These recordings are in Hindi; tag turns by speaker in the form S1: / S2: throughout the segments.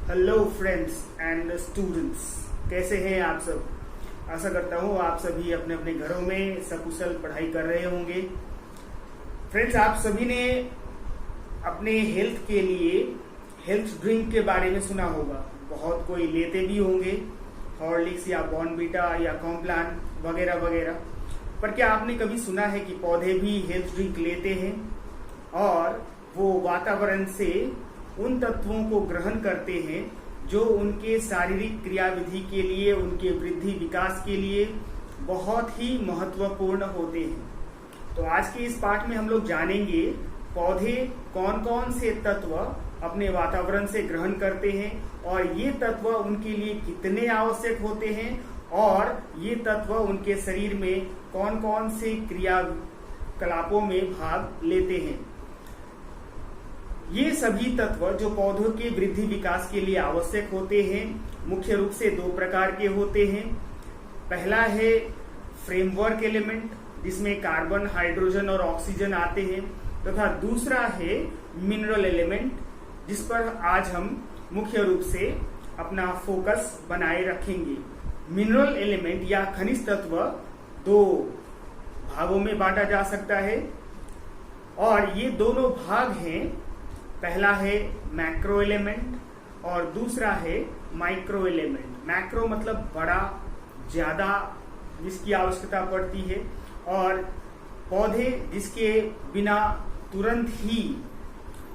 S1: हेलो फ्रेंड्स एंड स्टूडेंट्स, कैसे हैं आप सब। आशा करता हूँ आप सभी अपने अपने घरों में सकुशल पढ़ाई कर रहे होंगे। फ्रेंड्स, आप सभी ने अपने हेल्थ के लिए हेल्थ ड्रिंक के बारे में सुना होगा। बहुत कोई लेते भी होंगे, हॉर्लिक्स या बॉर्नवीटा या कॉम्प्लान वगैरह वगैरह। पर क्या आपने कभी सुना है कि पौधे भी हेल्थ ड्रिंक लेते हैं और वो वातावरण से उन तत्वों को ग्रहण करते हैं जो उनके शारीरिक क्रियाविधि के लिए, उनके वृद्धि विकास के लिए बहुत ही महत्वपूर्ण होते हैं। तो आज के इस पाठ में हम लोग जानेंगे पौधे कौन कौन से तत्व अपने वातावरण से ग्रहण करते हैं और ये तत्व उनके लिए कितने आवश्यक होते हैं और ये तत्व उनके शरीर में कौन कौन से क्रियाकलापों में भाग लेते हैं। ये सभी तत्व जो पौधों के वृद्धि विकास के लिए आवश्यक होते हैं, मुख्य रूप से दो प्रकार के होते हैं। पहला है फ्रेमवर्क एलिमेंट, जिसमें कार्बन, हाइड्रोजन और ऑक्सीजन आते हैं, तथा दूसरा है मिनरल एलिमेंट, जिस पर आज हम मुख्य रूप से अपना फोकस बनाए रखेंगे। मिनरल एलिमेंट या खनिज तत्व दो भागों में बांटा जा सकता है और ये दोनों भाग हैं। पहला है मैक्रो एलिमेंट और दूसरा है माइक्रो एलिमेंट। मैक्रो मतलब बड़ा, ज्यादा, जिसकी आवश्यकता पड़ती है और पौधे जिसके बिना तुरंत ही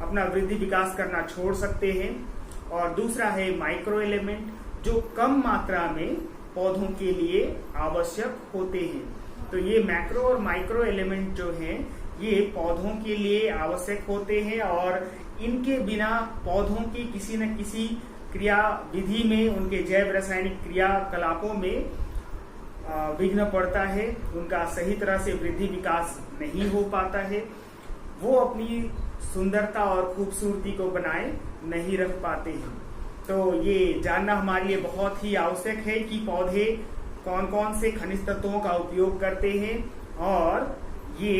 S1: अपना वृद्धि विकास करना छोड़ सकते हैं, और दूसरा है माइक्रो एलिमेंट जो कम मात्रा में पौधों के लिए आवश्यक होते हैं। तो ये मैक्रो और माइक्रो एलिमेंट जो हैं ये पौधों के लिए आवश्यक होते हैं और इनके बिना पौधों की किसी न किसी क्रिया विधि में, उनके जैव रासायनिक क्रियाकलापों में विघ्न पड़ता है। उनका सही तरह से वृद्धि विकास नहीं हो पाता है, वो अपनी सुंदरता और खूबसूरती को बनाए नहीं रख पाते हैं। तो ये जानना हमारे लिए बहुत ही आवश्यक है कि पौधे कौन कौन से खनिज तत्वों का उपयोग करते हैं और ये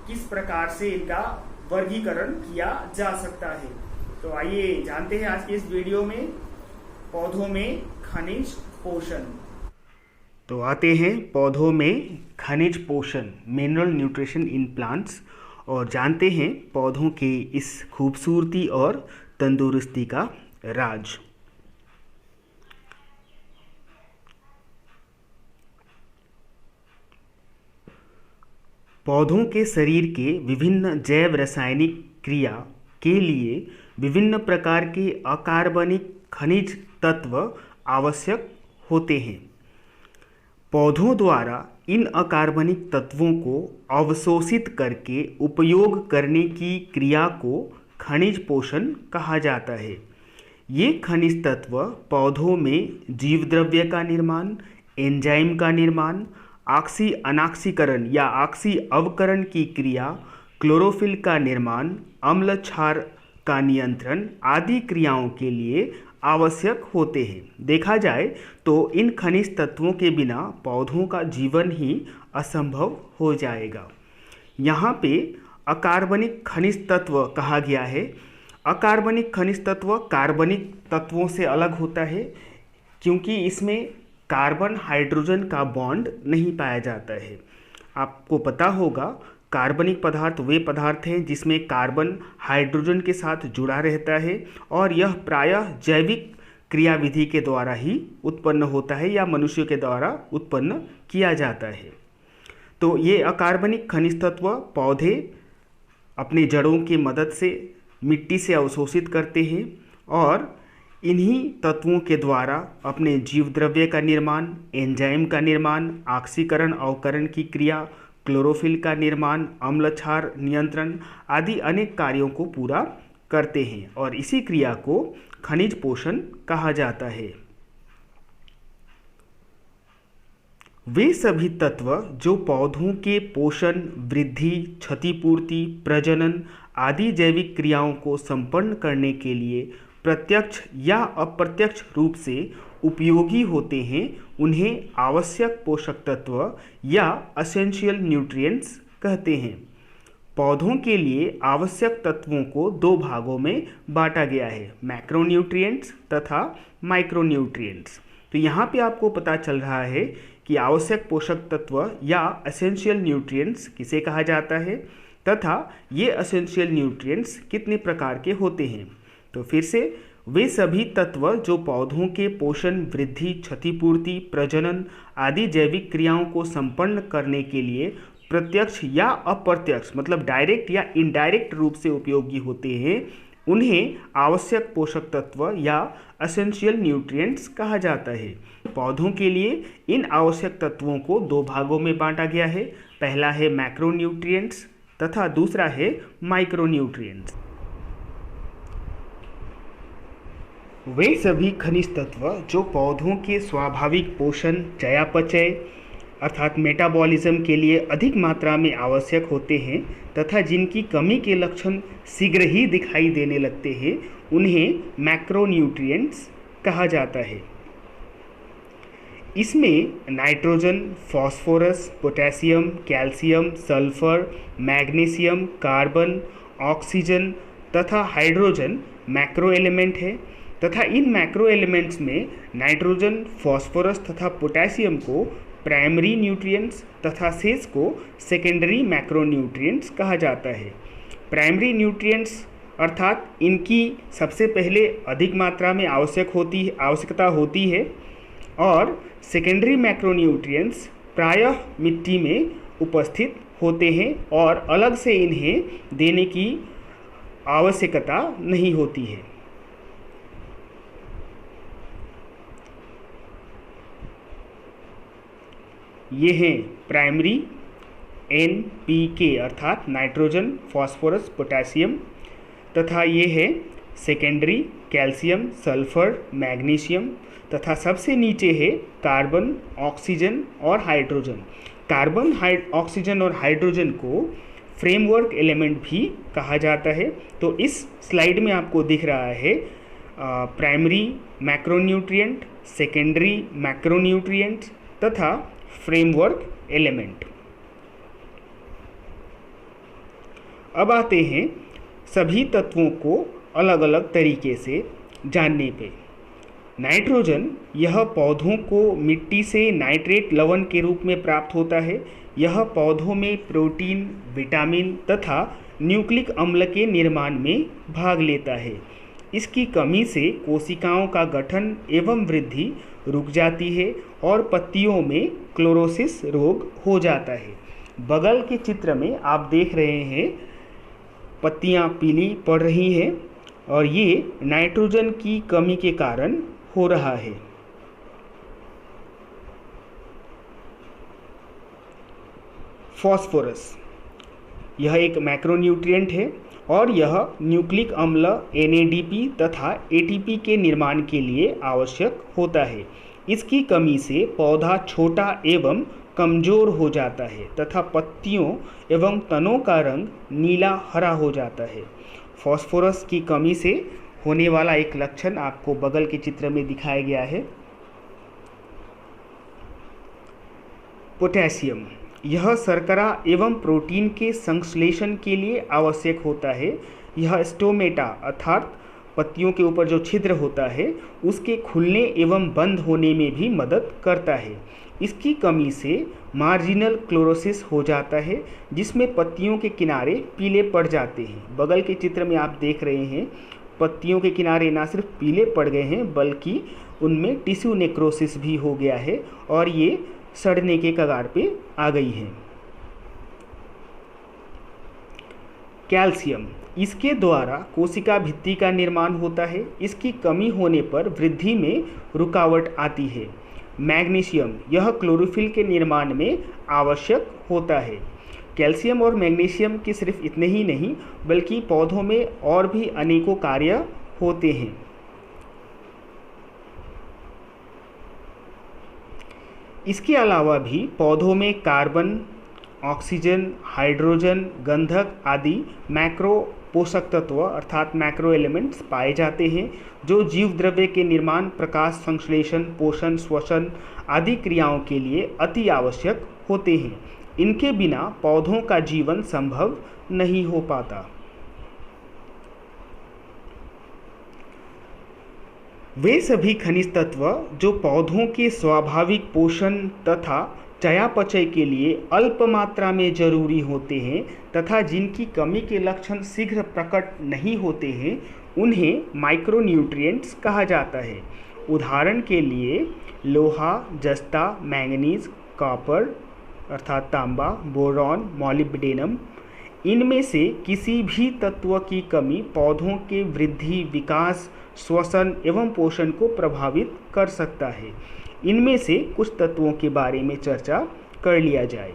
S1: किस प्रकार से इनका वर्गीकरण किया जा सकता है। तो आइए जानते हैं आज के इस वीडियो में पौधों में खनिज पोषण। तो आते हैं पौधों में खनिज पोषण, मिनरल न्यूट्रिशन इन प्लांट्स, और जानते हैं पौधों के इस खूबसूरती और तंदुरुस्ती का राज। पौधों के शरीर के विभिन्न जैव रासायनिक क्रिया के लिए विभिन्न प्रकार के अकार्बनिक खनिज तत्व आवश्यक होते हैं। पौधों द्वारा इन अकार्बनिक तत्वों को अवशोषित करके उपयोग करने की क्रिया को खनिज पोषण कहा जाता है। ये खनिज तत्व पौधों में जीवद्रव्य का निर्माण, एंजाइम का निर्माण, ऑक्सी अनाक्सीकरण या ऑक्सी अवकरण की क्रिया, क्लोरोफिल का निर्माण, अम्ल क्षार का नियंत्रण आदि क्रियाओं के लिए आवश्यक होते हैं। देखा जाए तो इन खनिज तत्वों के बिना पौधों का जीवन ही असंभव हो जाएगा। यहाँ पे अकार्बनिक खनिज तत्व कहा गया है। अकार्बनिक खनिज तत्व कार्बनिक तत्वों से अलग होता है क्योंकि इसमें कार्बन हाइड्रोजन का बॉन्ड नहीं पाया जाता है। आपको पता होगा कार्बनिक पदार्थ वे पदार्थ हैं जिसमें कार्बन हाइड्रोजन के साथ जुड़ा रहता है और यह प्रायः जैविक क्रियाविधि के द्वारा ही उत्पन्न होता है या मनुष्य के द्वारा उत्पन्न किया जाता है। तो ये अकार्बनिक खनिज तत्व पौधे अपने जड़ों की मदद से मिट्टी से अवशोषित करते हैं और इन्हीं तत्वों के द्वारा अपने जीवद्रव्य का निर्माण, एंजाइम का निर्माण, ऑक्सीकरण अवकरण की क्रिया, क्लोरोफिल का निर्माण, अम्ल क्षार नियंत्रण आदि अनेक कार्यों को पूरा करते हैं और इसी क्रिया को खनिज पोषण कहा जाता है। वे सभी तत्व जो पौधों के पोषण, वृद्धि, क्षतिपूर्ति, प्रजनन आदि जैविक क्रियाओं को संपन्न करने के लिए प्रत्यक्ष या अप्रत्यक्ष रूप से उपयोगी होते हैं, उन्हें आवश्यक पोषक तत्व या एसेंशियल न्यूट्रिएंट्स कहते हैं। पौधों के लिए आवश्यक तत्वों को दो भागों में बांटा गया है, मैक्रोन्यूट्रिएंट्स तथा माइक्रोन्यूट्रिएंट्स। तो यहाँ पे आपको पता चल रहा है कि आवश्यक पोषक तत्व या एसेंशियल न्यूट्रिएंट्स किसे कहा जाता है तथा ये एसेंशियल न्यूट्रिएंट्स कितने प्रकार के होते हैं। तो फिर से, वे सभी तत्व जो पौधों के पोषण, वृद्धि, क्षतिपूर्ति, प्रजनन आदि जैविक क्रियाओं को संपन्न करने के लिए प्रत्यक्ष या अप्रत्यक्ष मतलब डायरेक्ट या इनडायरेक्ट रूप से उपयोगी होते हैं, उन्हें आवश्यक पोषक तत्व या एसेंशियल न्यूट्रिएंट्स कहा जाता है। पौधों के लिए इन आवश्यक तत्वों को दो भागों में बांटा गया है, पहला है मैक्रोन्यूट्रिएंट्स तथा दूसरा है माइक्रोन्यूट्रिएंट्स। वे सभी खनिज तत्व जो पौधों के स्वाभाविक पोषण, चयापचय अर्थात मेटाबॉलिज्म के लिए अधिक मात्रा में आवश्यक होते हैं तथा जिनकी कमी के लक्षण शीघ्र ही दिखाई देने लगते हैं, उन्हें मैक्रोन्यूट्रिएंट्स कहा जाता है। इसमें nitrogen, phosphorus, potassium, calcium, sulphur, magnesium, carbon, oxygen तथा हाइड्रोजन मैक्रो एलिमेंट है तथा इन मैक्रो एलिमेंट्स में नाइट्रोजन, फास्फोरस तथा पोटेशियम को प्राइमरी न्यूट्रिएंट्स तथा शेष को सेकेंडरी मैक्रोन्यूट्रिएंट्स कहा जाता है। प्राइमरी न्यूट्रिएंट्स अर्थात इनकी सबसे पहले अधिक मात्रा में आवश्यकता होती है और सेकेंडरी मैक्रोन्यूट्रिएंट्स प्रायः मिट्टी में उपस्थित होते हैं और अलग से इन्हें देने की आवश्यकता नहीं होती है। ये हैं प्राइमरी NPK अर्थात नाइट्रोजन, फास्फोरस, पोटेशियम तथा ये है सेकेंडरी कैल्शियम, सल्फर, मैग्नीशियम तथा सबसे नीचे है कार्बन, ऑक्सीजन और हाइड्रोजन। कार्बन, ऑक्सीजन और हाइड्रोजन को फ्रेमवर्क एलिमेंट भी कहा जाता है। तो इस स्लाइड में आपको दिख रहा है प्राइमरी मैक्रोन्यूट्रिएंट, सेकेंडरी मैक्रोन्यूट्रिएंट तथा फ्रेमवर्क एलिमेंट। अब आते हैं सभी तत्वों को अलग अलग तरीके से जानने पे। नाइट्रोजन, यह पौधों को मिट्टी से नाइट्रेट लवण के रूप में प्राप्त होता है। यह पौधों में प्रोटीन, विटामिन तथा न्यूक्लिक अम्ल के निर्माण में भाग लेता है। इसकी कमी से कोशिकाओं का गठन एवं वृद्धि रुक जाती है और पत्तियों में क्लोरोसिस रोग हो जाता है। बगल के चित्र में आप देख रहे हैं पत्तियां पीली पड़ रही हैं और ये नाइट्रोजन की कमी के कारण हो रहा है। फास्फोरस, यह एक मैक्रोन्यूट्रिएंट है और यह न्यूक्लिक अम्ल NADP तथा ATP के निर्माण के लिए आवश्यक होता है। इसकी कमी से पौधा छोटा एवं कमजोर हो जाता है तथा पत्तियों एवं तनों का रंग नीला हरा हो जाता है। फास्फोरस की कमी से होने वाला एक लक्षण आपको बगल के चित्र में दिखाया गया है। पोटेशियम, यह शर्करा एवं प्रोटीन के संश्लेषण के लिए आवश्यक होता है। यह स्टोमेटा अर्थात पत्तियों के ऊपर जो छिद्र होता है उसके खुलने एवं बंद होने में भी मदद करता है। इसकी कमी से मार्जिनल क्लोरोसिस हो जाता है जिसमें पत्तियों के किनारे पीले पड़ जाते हैं। बगल के चित्र में आप देख रहे हैं पत्तियों के किनारे ना सिर्फ पीले पड़ गए हैं बल्कि उनमें टिश्यू नेक्रोसिस भी हो गया है और ये सड़ने के कगार पे आ गई हैं। कैल्शियम, इसके द्वारा कोशिका भित्ति का निर्माण होता है। इसकी कमी होने पर वृद्धि में रुकावट आती है। मैग्नीशियम, यह क्लोरोफिल के निर्माण में आवश्यक होता है। कैल्शियम और मैग्नीशियम के सिर्फ इतने ही नहीं बल्कि पौधों में और भी अनेकों कार्य होते हैं। इसके अलावा भी पौधों में कार्बन, ऑक्सीजन, हाइड्रोजन, गंधक आदि मैक्रो पोषक तत्व अर्थात मैक्रो एलिमेंट्स पाए जाते हैं जो जीव द्रव्य के निर्माण, प्रकाश संश्लेषण, पोषण, श्वसन आदि क्रियाओं के लिए अति आवश्यक होते हैं। इनके बिना पौधों का जीवन संभव नहीं हो पाता। वे सभी खनिज तत्व जो पौधों के स्वाभाविक पोषण तथा चयापचय के लिए अल्प मात्रा में जरूरी होते हैं तथा जिनकी कमी के लक्षण शीघ्र प्रकट नहीं होते हैं, उन्हें माइक्रोन्यूट्रिएंट्स कहा जाता है। उदाहरण के लिए लोहा, जस्ता, मैंगनीज, कॉपर अर्थात तांबा, बोरॉन, मॉलिब्डेनम, इनमें से किसी भी तत्व की कमी पौधों के वृद्धि, विकास, श्वसन एवं पोषण को प्रभावित कर सकता है। इनमें से कुछ तत्वों के बारे में चर्चा कर लिया जाए।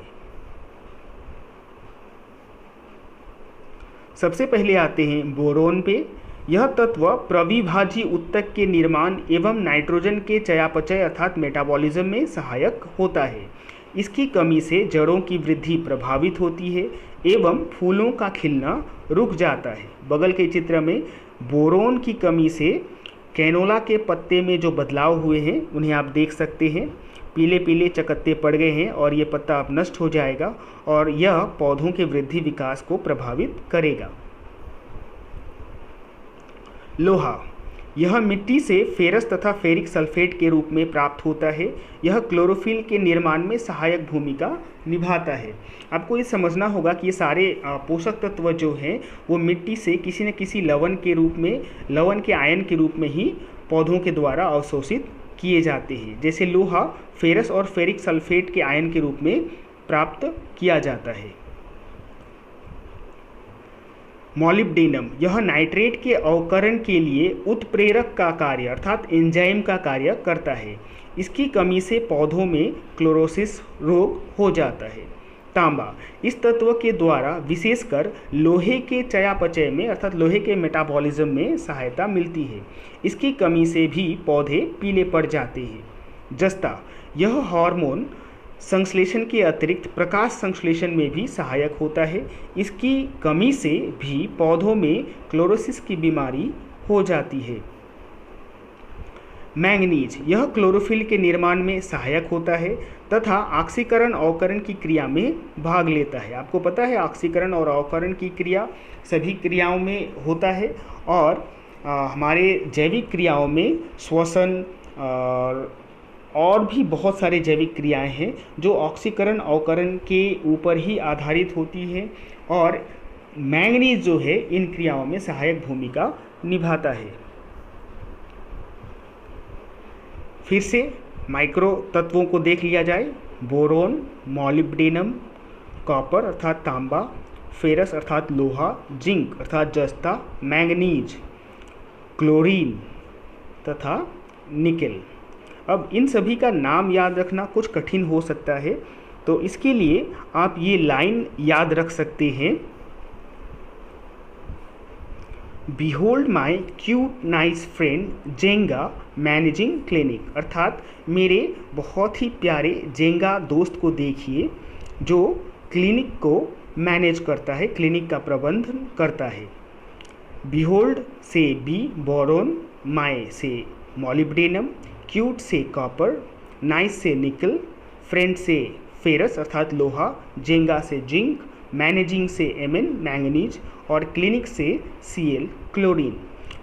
S1: सबसे पहले आते हैं बोरोन पे। यह तत्व प्रविभाजी ऊतक के निर्माण एवं नाइट्रोजन के चयापचय अर्थात मेटाबॉलिज्म में सहायक होता है। इसकी कमी से जड़ों की वृद्धि प्रभावित होती है एवं फूलों का खिलना रुक जाता है। बगल के चित्र में बोरोन की कमी से कैनोला के पत्ते में जो बदलाव हुए हैं उन्हें आप देख सकते हैं। पीले पीले चकत्ते पड़ गए हैं और ये पत्ता अब नष्ट हो जाएगा और यह पौधों के वृद्धि विकास को प्रभावित करेगा। लोहा, यह मिट्टी से फेरस तथा फेरिक सल्फेट के रूप में प्राप्त होता है। यह क्लोरोफिल के निर्माण में सहायक भूमिका निभाता है। आपको ये समझना होगा कि ये सारे पोषक तत्व जो हैं वो मिट्टी से किसी न किसी लवण के रूप में, लवण के आयन के रूप में ही पौधों के द्वारा अवशोषित किए जाते हैं। जैसे लोहा फेरस और फेरिक सल्फेट के आयन के रूप में प्राप्त किया जाता है। मॉलिब्डेनम, यह नाइट्रेट के अवकरण के लिए उत्प्रेरक का कार्य अर्थात एंजाइम का कार्य करता है। इसकी कमी से पौधों में क्लोरोसिस रोग हो जाता है। तांबा, इस तत्व के द्वारा विशेषकर लोहे के चयापचय में अर्थात लोहे के मेटाबॉलिज्म में सहायता मिलती है। इसकी कमी से भी पौधे पीले पड़ जाते हैं। जस्ता, यह हार्मोन संश्लेषण के अतिरिक्त प्रकाश संश्लेषण में भी सहायक होता है। इसकी कमी से भी पौधों में क्लोरोसिस की बीमारी हो जाती है। मैंगनीज, यह क्लोरोफिल के निर्माण में सहायक होता है तथा ऑक्सीकरण अवकरण की क्रिया में भाग लेता है। आपको पता है ऑक्सीकरण और अवकरण की क्रिया सभी क्रियाओं में होता है और हमारे जैविक क्रियाओं में श्वसन और भी बहुत सारे जैविक क्रियाएं हैं जो ऑक्सीकरण अवकरण के ऊपर ही आधारित होती हैं और मैंगनीज जो है इन क्रियाओं में सहायक भूमिका निभाता है। फिर से माइक्रो तत्वों को देख लिया जाए। बोरोन, मॉलिब्डेनम, कॉपर अर्थात तांबा, फेरस अर्थात लोहा, जिंक अर्थात जस्ता, मैंगनीज, क्लोरीन तथा निकेल। अब इन सभी का नाम याद रखना कुछ कठिन हो सकता है, तो इसके लिए आप ये लाइन याद रख सकते हैं। Behold my cute nice friend Jenga managing clinic, अर्थात मेरे बहुत ही प्यारे जेंगा दोस्त को देखिए जो क्लिनिक को मैनेज करता है, क्लिनिक का प्रबंधन करता है। Behold से बी बोरोन, माय से मॉलिब्डेनम, क्यूट से कॉपर, नाइस से निकल, फ्रेंड से फेरस अर्थात लोहा, जेंगा से जिंक, मैनेजिंग से एमएन मैंगनीज और क्लिनिक से CL chlorine.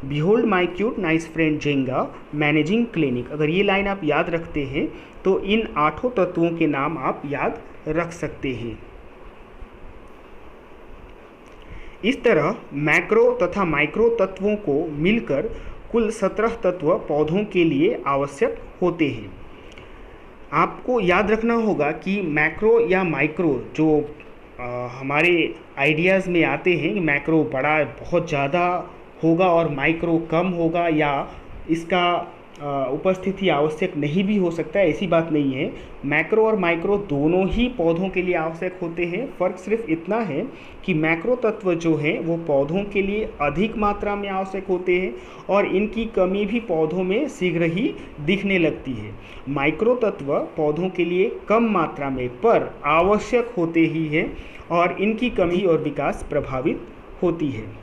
S1: Behold my cute nice friend Jenga managing clinic, अगर ये लाइन आप याद रखते हैं तो इन 8 तत्वों के नाम आप याद रख सकते हैं। इस तरह मैक्रो तथा माइक्रो तत्वों को मिलकर कुल 17 तत्व पौधों के लिए आवश्यक होते हैं। आपको याद रखना होगा कि मैक्रो या माइक्रो जो हमारे आइडियाज़ में आते हैं कि मैक्रो बड़ा बहुत ज़्यादा होगा और माइक्रो कम होगा या इसका उपस्थिति आवश्यक नहीं भी हो सकता है, ऐसी बात नहीं है। मैक्रो और माइक्रो दोनों ही पौधों के लिए आवश्यक होते हैं। फ़र्क सिर्फ इतना है कि मैक्रो तत्व जो हैं वो पौधों के लिए अधिक मात्रा में आवश्यक होते हैं और इनकी कमी भी पौधों में शीघ्र ही दिखने लगती है। माइक्रो तत्व पौधों के लिए कम मात्रा में पर आवश्यक होते ही हैं और इनकी कमी और विकास प्रभावित होती है।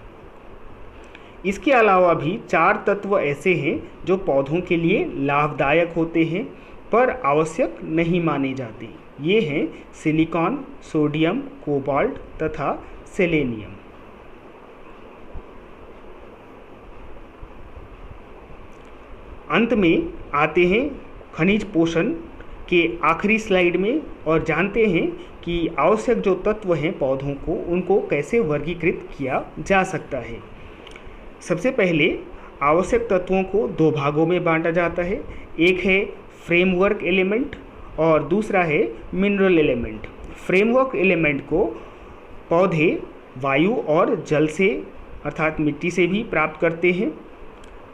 S1: इसके अलावा भी 4 तत्व ऐसे हैं जो पौधों के लिए लाभदायक होते हैं पर आवश्यक नहीं माने जाते। ये हैं सिलिकॉन, सोडियम, कोबाल्ट तथा सेलेनियम। अंत में आते हैं खनिज पोषण के आखिरी स्लाइड में और जानते हैं कि आवश्यक जो तत्व हैं पौधों को, उनको कैसे वर्गीकृत किया जा सकता है। सबसे पहले आवश्यक तत्वों को दो भागों में बांटा जाता है। एक है फ्रेमवर्क एलिमेंट और दूसरा है मिनरल एलिमेंट। फ्रेमवर्क एलिमेंट को पौधे वायु और जल से अर्थात मिट्टी से भी प्राप्त करते हैं।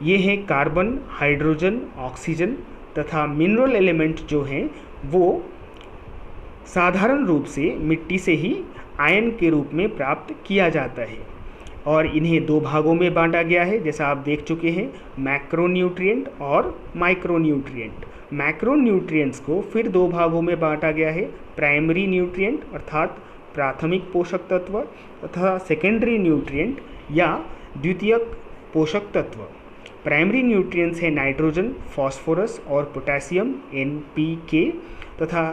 S1: ये हैं कार्बन, हाइड्रोजन, ऑक्सीजन तथा मिनरल एलिमेंट जो हैं वो साधारण रूप से मिट्टी से ही आयन के रूप में प्राप्त किया जाता है और इन्हें दो भागों में बांटा गया है, जैसा आप देख चुके हैं, मैक्रोन्यूट्रिएंट और माइक्रोन्यूट्रिएंट। मैक्रोन्यूट्रिएंट्स को फिर दो भागों में बांटा गया है, प्राइमरी न्यूट्रिएंट अर्थात प्राथमिक पोषक तत्व तथा सेकेंडरी न्यूट्रिएंट या द्वितीयक पोषक तत्व। प्राइमरी न्यूट्रिएंट्स है नाइट्रोजन, फास्फोरस और पोटेशियम NPK तथा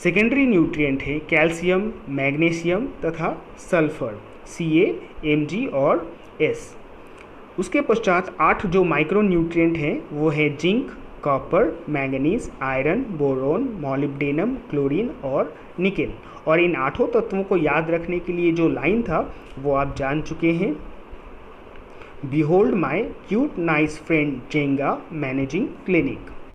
S1: सेकेंडरी न्यूट्रिएंट है कैल्शियम, मैग्नीशियम तथा सल्फर Ca, Mg और S। उसके पश्चात 8 जो माइक्रो न्यूट्रिएंट हैं वो है zinc, copper, manganese, iron, boron, molybdenum, chlorine और निकेल। और इन 8 तत्वों को याद रखने के लिए जो लाइन था वो आप जान चुके हैं, Behold my cute nice friend Jenga managing clinic।